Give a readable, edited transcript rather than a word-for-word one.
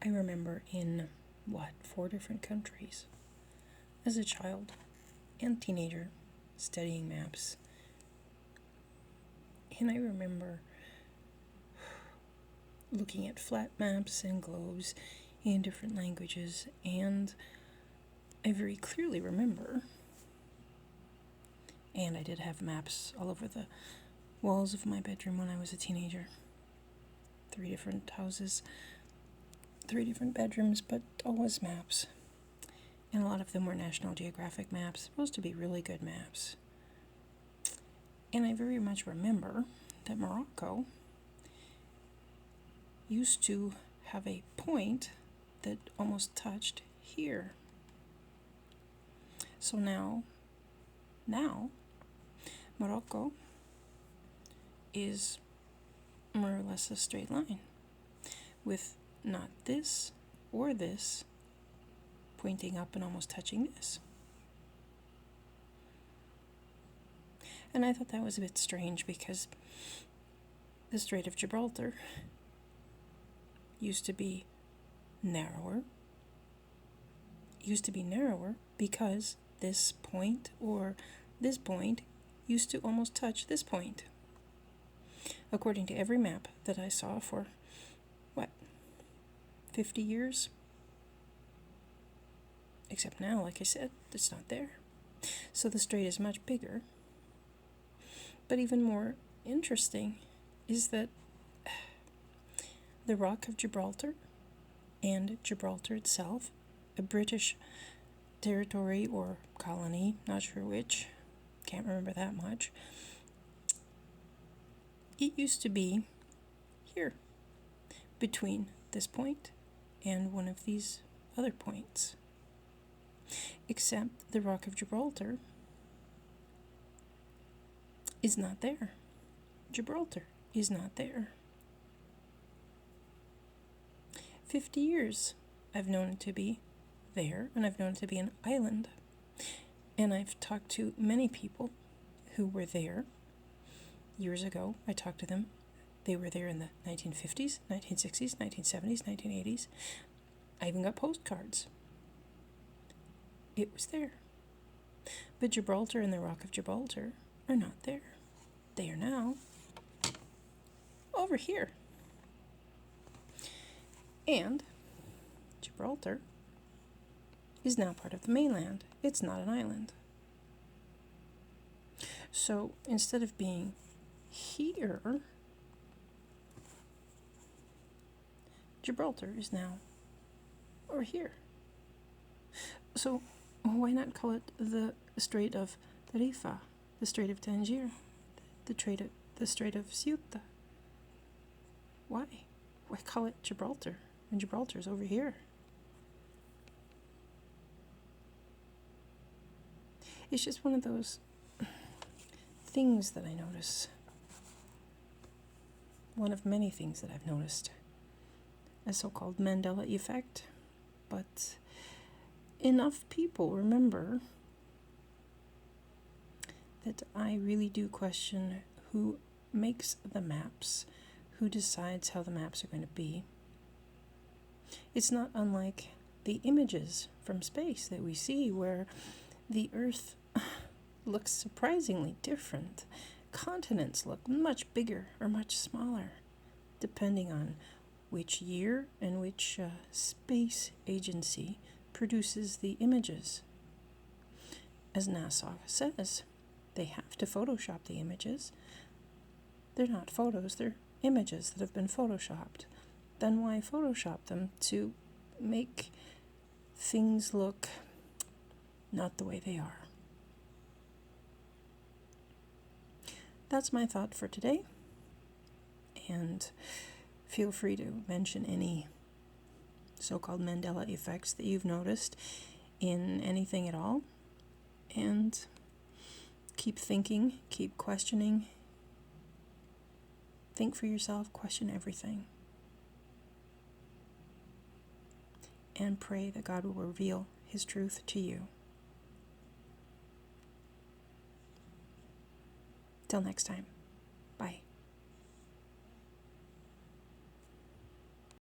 I remember in, 4 different countries as a child and teenager studying maps. And I remember looking at flat maps and globes in different languages, and I very clearly remember, and I did have maps all over the walls of my bedroom when I was a teenager. 3 different houses, 3 different bedrooms, but always maps. And a lot of them were National Geographic maps, supposed to be really good maps. And I very much remember that Morocco used to have a point that almost touched here. So now Morocco is more or less a straight line with not this or this pointing up and almost touching this. And I thought that was a bit strange because the Strait of Gibraltar used to be narrower. Because this point or this point used to almost touch this point. According to every map that I saw for, 50 years? Except now, like I said, it's not there. So the strait is much bigger. But even more interesting is that the Rock of Gibraltar and Gibraltar itself, a British territory or colony, not sure which, can't remember that much, it used to be here, between this point and one of these other points. Except the Rock of Gibraltar is not there. Gibraltar is not there. 50 years I've known it to be there, and I've known it to be an island. And I've talked to many people who were there years ago. I talked to them. They were there in the 1950s, 1960s, 1970s, 1980s. I even got postcards. It was there. But Gibraltar and the Rock of Gibraltar are not there. They are now over here. And Gibraltar is now part of the mainland. It's not an island. So instead of being here, Gibraltar is now over here. So why not call it the Strait of Tarifa, the Strait of Tangier, the Strait of Ceuta? Why? Why call it Gibraltar when Gibraltar's over here? It's just one of those things that I notice. One of many things that I've noticed. A so-called Mandela effect. But enough people remember that I really do question who makes the maps, who decides how the maps are going to be. It's not unlike the images from space that we see where the Earth looks surprisingly different. Continents look much bigger or much smaller, depending on which year and which space agency produces the images. As NASA says, they have to Photoshop the images. They're not photos, they're images that have been Photoshopped. Then why Photoshop them to make things look not the way they are? That's my thought for today. And feel free to mention any so-called Mandela effects that you've noticed in anything at all. And keep thinking, keep questioning. Think for yourself, question everything. And pray that God will reveal His truth to you. Till next time.